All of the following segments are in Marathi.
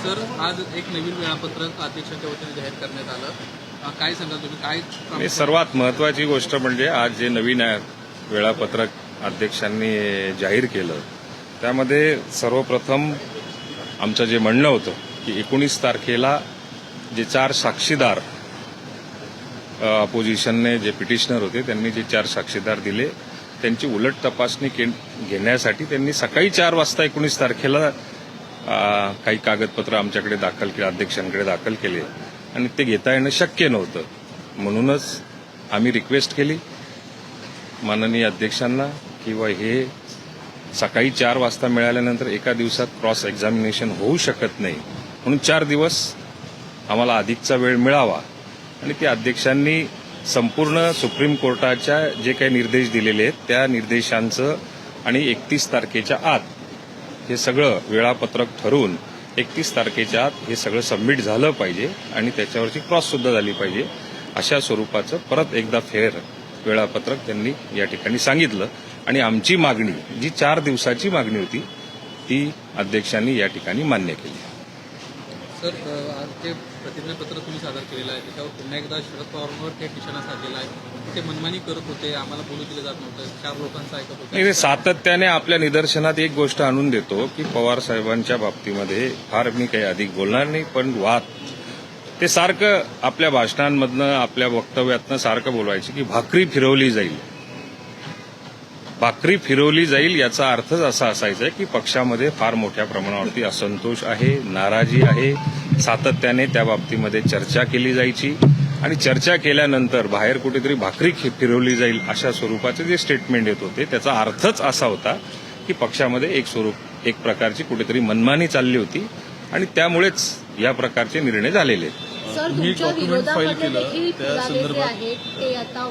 सर, आज एक नवीन वेळापत्रक अध्यक्षांच्या वतीने जाहीर करण्यात आलं. काय सांगाल तुम्ही? काय सर्वात महत्वाची गोष्ट म्हणजे आज जे नवीन वेळापत्रक अध्यक्षांनी जाहीर केलं त्यामध्ये सर्वप्रथम आमचं जे म्हणणं होतं की 19 तारखेला जे 4 साक्षीदार अपोजिशनने जे पिटिशनर होते त्यांनी जे 4 साक्षीदार दिले त्यांची उलट तपासणी घेण्यासाठी त्यांनी सकाळी 4 वाजता 19 तारखेला काही कागदपत्र आमच्याकडे दाखल केले, अध्यक्षांकडे दाखल केले आणि ते घेता येणं शक्य नव्हतं. म्हणूनच आम्ही रिक्वेस्ट केली माननीय अध्यक्षांना किंवा हे सकाळी 4 वाजता मिळाल्यानंतर एका दिवसात क्रॉस एक्झामिनेशन होऊ शकत नाही, म्हणून 4 दिवस आम्हाला अधिकचा वेळ मिळावा. आणि त्या अध्यक्षांनी संपूर्ण सुप्रीम कोर्टाच्या जे काही निर्देश दिलेले आहेत त्या निर्देशांचं आणि 31 तारखेच्या आत हे सगळं वेळापत्रक ठरवून 31 तारखेच्या आत हे सगळं सबमिट झालं पाहिजे आणि त्याच्यावरची क्रॉस सुद्धा झाली पाहिजे अशा स्वरूपाचं परत एकदा फेअर वेळापत्रक त्यांनी या ठिकाणी सांगितलं. आणि आमची मागणी जी 4 दिवसाची मागणी होती ती अध्यक्षांनी या ठिकाणी मान्य केली. सर, आज ते प्रतिज्ञापत्र तुम्ही सादर केलेलं आहे त्याच्यावर पुन्हा एकदा शरद पवारांवर थेट निशाणा साधलेला आहे. ते मनमानी करत होते, आम्हाला बोलू दिलं जात नव्हतं, 4 लोकांचं ऐकत होते. नाही, सातत्याने आपल्या निदर्शनात एक गोष्ट आणून देतो की पवार साहेबांच्या बाबतीमध्ये फार मी काही अधिक बोलणार नाही, पण वाद ते सारखं आपल्या भाषणांमधनं आपल्या वक्तव्यातनं सारखं बोलवायचं की भाकरी फिरवली जाईल. भाकरी फिरवली जाईल याचा अर्थच असा असायचा की पक्षामध्ये फार मोठ्या प्रमाणावरती असंतोष आहे, नाराजी आहे. सातत्याने त्या बाबतीमध्ये चर्चा केली जायची आणि चर्चा केल्यानंतर बाहेर कुठेतरी भाकरी फिरवली जाईल अशा स्वरूपाचे जे स्टेटमेंट येत होते त्याचा अर्थच असा होता की पक्षामध्ये एक प्रकारची कुठेतरी मनमानी चालली होती आणि त्यामुळेच या प्रकारचे निर्णय झालेले आहेत. सर, तुमच्या विरोधामध्ये देखील पुरावे जे आहेत ते आता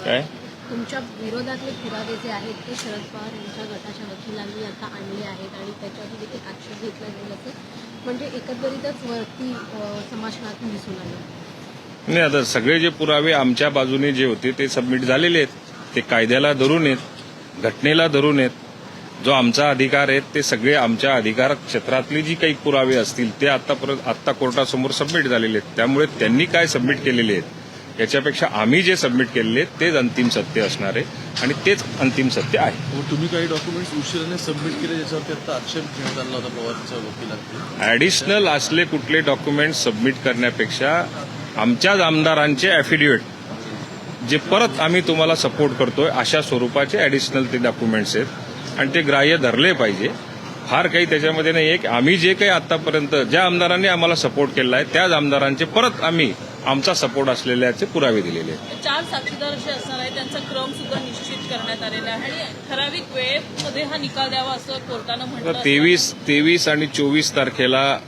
काय तुमच्या विरोधातले पुरावे जे आहेत ते शरद पवार यांच्या गटाच्या वकिलांनी आता आणले आहेत आणि त्याच्यावर देखील ऍक्शन घेतला जाईल असं म्हणजे एकंदरीतच वरती संभाषणातून दिसून आलं. नाही, आता सगळे जे पुरावे आमच्या बाजूने जे होते ते सबमिट झालेले आहेत. ते कायद्याला धरून आहेत, घटनेला धरून आहेत. जो आमचा अधिकार आहे ते सगळे आमच्या अधिकार क्षेत्रातली जी काही पुरावे असतील ते आत्ता कोर्टासमोर सबमिट झालेले आहेत. त्यामुळे त्यांनी काय सबमिट केलेले आहेत याच्यापेक्षा आम्ही जे सबमिट केलेले आहेत तेच अंतिम सत्य असणार आहे आणि तेच अंतिम सत्य आहे. तुम्ही काही डॉक्युमेंट्स उशिराने सबमिट केले ज्याच्यावरती आता आक्षेप घेण्यात आला होता पवारच्या वकिलांनी. ॲडिशनल असले कुठले डॉक्युमेंट सबमिट करण्यापेक्षा आमच्याच आमदारांचे ॲफिडेव्हिट जे परत आम्ही तुम्हाला सपोर्ट करतोय अशा स्वरूपाचे ॲडिशनल ते डॉक्युमेंट्स आहेत आणि ते ग्राह्य धरले पाहिजे. फार काही त्याच्यामध्ये नाही आहे. आम्ही जे काही आतापर्यंत ज्या आमदारांनी आम्हाला सपोर्ट केला आहे त्याच आमदारांचे परत आम्ही आमचा सपोर्ट असलेल्याचे पुरावे दिलेले आहेत. 4 साक्षीदार जे असणार आहे त्यांचा क्रम सुद्धा निश्चित करण्यात आलेला आहे आणि ठराविक वेळेमध्ये हा निकाल द्यावा असं कोर्टानं म्हटलं. 23 आणि 24 तारखेला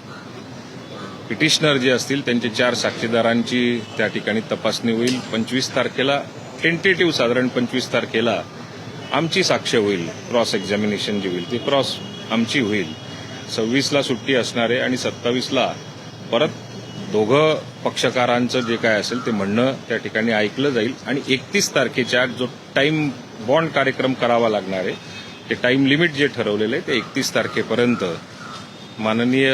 पिटिशनर जे असतील त्यांचे 4 साक्षीदारांची त्या ठिकाणी तपासणी होईल. 25 तारखेला टेंटेटिव्ह साधारण 25 तारखेला आमची साक्ष होईल. क्रॉस एक्झामिनेशन जे होईल ते क्रॉस आमची होईल. 26ला सुट्टी असणार आहे आणि 27ला परत दोघं पक्षकारांचं जे काय असेल ते म्हणणं त्या ठिकाणी ऐकलं जाईल आणि 31 तारखेच्या जो टाईम बॉन्ड कार्यक्रम करावा लागणार आहे ते टाईम लिमिट जे ठरवलेलं आहे ते 31 तारखेपर्यंत माननीय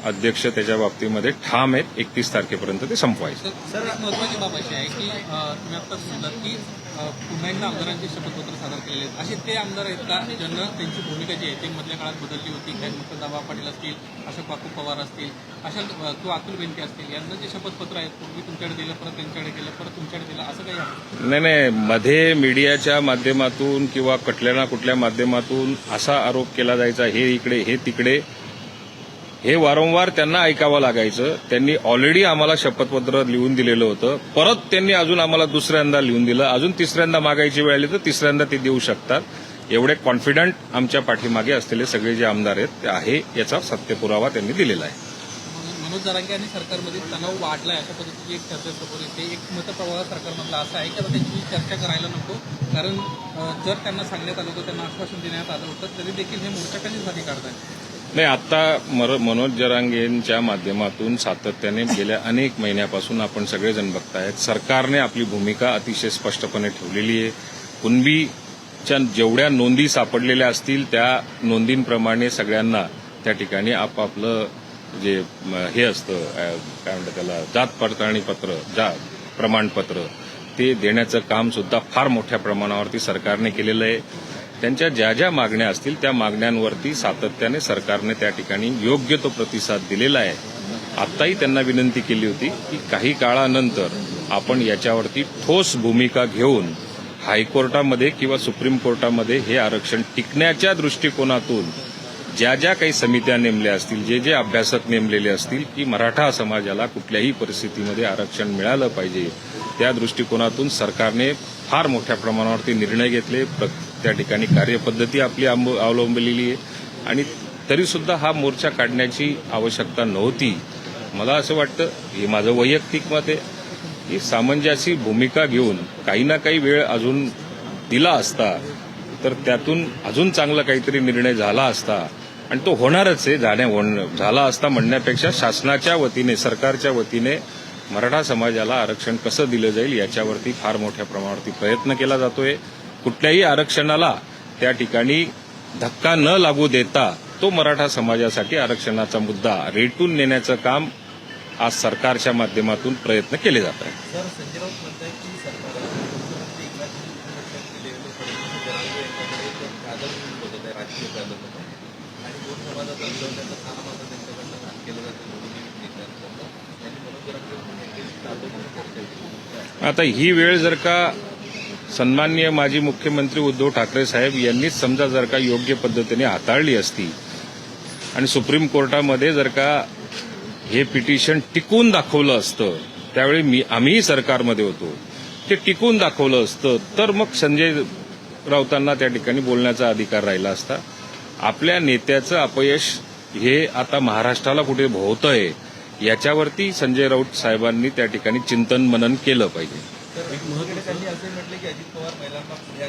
अध्यक्ष त्याच्या बाबतीमध्ये ठाम आहेत. 31 तारखेपर्यंत ते संपवायचं. सर, एक महत्वाची बाब अशी आहे की तुम्ही आत्ताच म्हणलात की पुन्हा एकदा आमदारांचे शपथपत्र सादर केलेले आहेत. असे ते आमदार आहेत का ज्यांना त्यांची भूमिका जी आहे ती मधल्या काळात बदलली होती? काही मुक्तदाबा पाटील असतील, अशोक बापू पवार असतील, अशा किंवा अतुल बेनके असतील, यांना जे शपथपत्र आहेत पूर्वी तुमच्याकडे दिलं, परत त्यांच्याकडे गेलं, परत तुमच्याकडे दिलं, असं काही आहे? नाही, मध्ये मीडियाच्या माध्यमातून किंवा कुठल्या ना कुठल्या माध्यमातून असा आरोप केला जायचा हे इकडे हे तिकडे. हे वारंवार त्यांना ऐकावं लागायचं. त्यांनी ऑलरेडी आम्हाला शपथपत्र लिहून दिलेलं होतं, परत त्यांनी अजून आम्हाला दुसऱ्यांदा लिहून दिलं, अजून तिसऱ्यांदा मागायची वेळ आली तर तिसऱ्यांदा ते देऊ शकतात. एवढे कॉन्फिडंट आमच्या पाठीमागे असलेले सगळे जे आमदार आहेत ते आहे याचा सत्यपुरावा त्यांनी दिलेला आहे. मनोज जरांगे यांनी सरकारमध्ये तणाव वाढलाय अशा पद्धतीची एक चर्चा समोर येते. एक मतप्रवाह सरकारमधला असा आहे की आता त्यांची चर्चा करायला नको, कारण जर त्यांना सांगण्यात आलं होतं, त्यांना आश्वासन देण्यात आलं होतं तरी देखील हे मोर्चाखालीच हाती काढताय. नाही, आता मनोज जरांगेंच्या माध्यमातून सातत्याने गेल्या अनेक महिन्यापासून आपण सगळेजण बघतायत सरकारने आपली भूमिका अतिशय स्पष्टपणे ठेवलेली आहे. कुणबीच्या जेवढ्या नोंदी सापडलेल्या असतील त्या नोंदींप्रमाणे सगळ्यांना त्या ठिकाणी आपापलं जे हे असतं काय म्हणतात त्याला जात पडताळणी पत्र प्रमाणपत्र ते देण्याचं काम सुद्धा फार मोठ्या प्रमाणावरती सरकारने केलेलं आहे. त्यांच्या ज्या ज्या मागण्या असतील त्या मागण्यांवरती सातत्याने सरकारने त्या ठिकाणी योग्य तो प्रतिसाद दिलेला आहे. आत्ताही त्यांना विनंती केली होती की काही काळानंतर आपण याच्यावरती ठोस भूमिका घेऊन हायकोर्टामध्ये किंवा सुप्रीम कोर्टामध्ये हे आरक्षण टिकण्याच्या दृष्टिकोनातून ज्या ज्या काही समित्या नेमल्या असतील, जे जे अभ्यासक नेमलेले असतील की मराठा समाजाला कुठल्याही परिस्थितीमध्ये आरक्षण मिळालं पाहिजे, त्या दृष्टिकोनातून सरकारने फार मोठ्या प्रमाणावरती निर्णय घेतले. त्या ठिकाणी कार्यपद्धती आपली अवलंबलेली आहे आणि तरीसुद्धा हा मोर्चा काढण्याची आवश्यकता नव्हती. मला असं वाटतं, हे माझं वैयक्तिक मत आहे, की सामंजस्य भूमिका घेऊन काही ना काही वेळ अजून दिला असता तर त्यातून अजून चांगला काहीतरी निर्णय झाला असता आणि तो होणारच आहे. झाला असता म्हणण्यापेक्षा शासनाच्या वतीने, सरकारच्या वतीने मराठा समाजाला आरक्षण कसं दिलं जाईल याच्यावरती फार मोठ्या प्रमाणावरती प्रयत्न केला जातोय. कुठल्याही आरक्षणाला त्या ठिकाणी धक्का न लागू देता तो मराठा समाजासाठी आरक्षणाचा मुद्दा रेटून नेण्याचं काम आज सरकारच्या माध्यमातून प्रयत्न केले जात आहेत. सर, संजय राऊत म्हणताय की सरकारला मुख्यमंत्री एकनाथ शिंदे यांच्याकडे राजकीय प्राधान्य आणि दोन समाजाचा विरोधाचं काम आता त्यांच्याकडनं केलं जातं दोन्ही नेत्यांकडनं. त्यांनी मनोज आता ही वेळ जर का सन्माननीय माजी मुख्यमंत्री उद्धव ठाकरे साहेब यांनीच समजा जर का योग्य पद्धतीने हाताळली असती आणि सुप्रीम कोर्टामध्ये जर का हे पिटिशन टिकून दाखवलं असतं, त्यावेळी आम्हीही सरकारमध्ये होतो, ते टिकून दाखवलं असतं तर मग संजय राऊतांना त्या ठिकाणी बोलण्याचा अधिकार राहिला असता. आपल्या नेत्याचं अपयश हे आता महाराष्ट्राला कुठे भोवतंय याच्यावरती संजय राऊत साहेबांनी त्या ठिकाणी चिंतन मनन केलं पाहिजे. तर एक महत्त्वाचं त्यांनी असं म्हटलं की अजित पवार महिलांना पुढे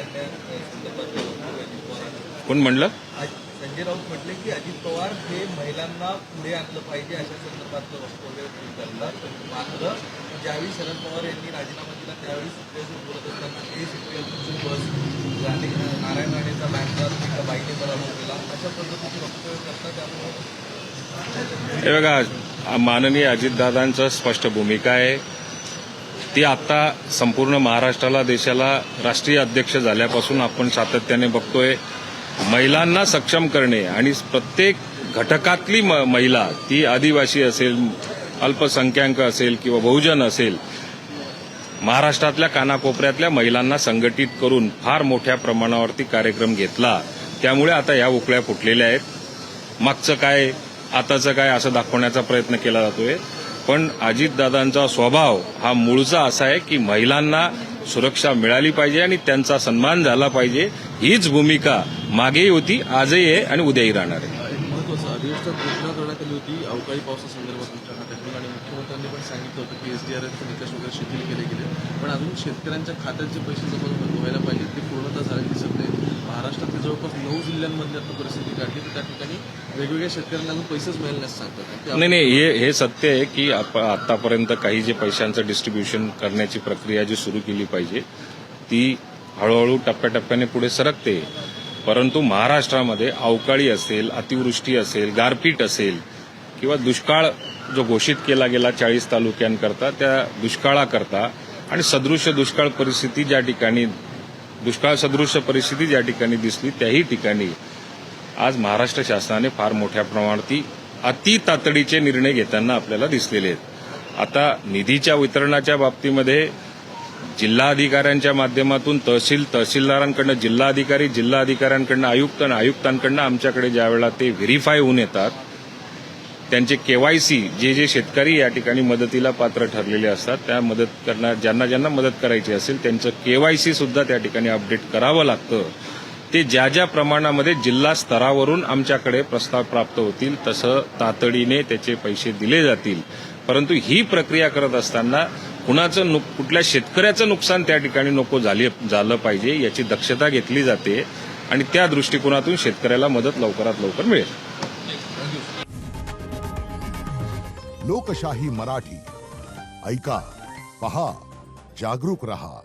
कोण म्हणलं? संजय राऊत म्हटले की अजित पवार हे महिलांना पुढे आणलं पाहिजे अशा संदर्भातलं वक्तव्य करतात. मात्र ज्यावेळी शरद पवार यांनी राजीनामा दिला त्यावेळी सुप्रियासोबत बोलत असताना हे सुप्रियाची बस नारायण राणेचा बँकदार एका बाईने पराभव केला अशा पद्धतीचे वक्तव्य करतात. त्यामुळे हे बघा, माननीय अजितदादांचं स्पष्ट भूमिका आहे. ती आता संपूर्ण महाराष्ट्राला, देशाला राष्ट्रीय अध्यक्ष झाल्यापासून आपण सातत्याने बघतोय. महिलांना सक्षम करणे आणि प्रत्येक घटकातली महिला, ती आदिवासी असेल, अल्पसंख्याक असेल किंवा बहुजन असेल, महाराष्ट्रातल्या कानाकोपऱ्यातल्या महिलांना संघटित करून फार मोठ्या प्रमाणावरती कार्यक्रम घेतला. त्यामुळे आता या उकळ्या फुटलेल्या आहेत. मागचं काय आताचं काय असं दाखवण्याचा प्रयत्न केला जातोय. पण अजितदादांचा स्वभाव हा मूळचा असा आहे की महिलांना सुरक्षा मिळाली पाहिजे आणि त्यांचा सन्मान झाला पाहिजे. हीच भूमिका मागेही होती, आजही आहे आणि उद्याही राहणार आहे. एक महत्त्वाचं अधिवेशनात घोषणा करण्यात आली होती अवकाळी पावसासंदर्भात तुमच्या खात्यातून आणि मुख्यमंत्र्यांनी पण सांगितलं होतं की एसडीआरएफचे निकष वगैरे शिथिल केले गेले, पण अजून शेतकऱ्यांच्या खात्यात जे पैसे जमा व्हायला पाहिजे ते पूर्णतः झालेली दिसत नाही. महाराष्ट्रातल्या जवळपास 9 जिल्ह्यांमध्ये आता परिस्थिती काढली तर त्या ठिकाणी वेगवेगळ्या शेतकऱ्यांना अजून पैसेच मिळाले नसं सांगतात. नाही, हे सत्य आहे की आतापर्यंत काही जे पैशांचं डिस्ट्रीब्युशन करण्याची प्रक्रिया जी सुरू केली पाहिजे ती हळूहळू टप्प्याटप्प्याने पुढे सरकते. परंतु महाराष्ट्रामध्ये अवकाळी असेल, अतिवृष्टी असेल, गारपीट असेल किंवा दुष्काळ जो घोषित केला गेला 40 तालुक्यांकरता, त्या दुष्काळाकरता आणि सदृश्य दुष्काळ परिस्थिती ज्या ठिकाणी, दुष्काळ सदृश्य परिस्थिती ज्या ठिकाणी दिसली त्याही ठिकाणी आज महाराष्ट्र शासनाने फार मोठ्या प्रमाणावरती अति तातडीचे निर्णय घेताना आपल्याला दिसलेले आहेत. आता निधीच्या वितरणाच्या बाबतीमध्ये जिल्हाधिकाऱ्यांच्या माध्यमातून तहसीलदारांकडनं जिल्हाधिकाऱ्यांकडनं आयुक्त आणि आयुक्तांकडनं आमच्याकडे ज्यावेळेला ते व्हेरीफाय होऊन येतात, त्यांचे केवायसी जे शेतकरी या ठिकाणी मदतीला पात्र ठरलेले असतात, त्या मदत करणार ज्यांना मदत करायची असेल त्यांचं केवायसी सुद्धा त्या ठिकाणी अपडेट करावं लागतं. ते ज्या प्रमाणामध्ये जिल्हा स्तरावरून आमच्याकडे प्रस्ताव प्राप्त होतील तसं तातडीने त्याचे पैसे दिले जातील. परंतु ही प्रक्रिया करत असताना कुठल्या शेतकऱ्याचं नुकसान त्या ठिकाणी नको झालं पाहिजे याची दक्षता घेतली जाते आणि त्या दृष्टिकोनातून शेतकऱ्याला मदत लवकरात लवकर मिळेल. लोकशाही मराठी ऐका, पहा, जागरूक रहा.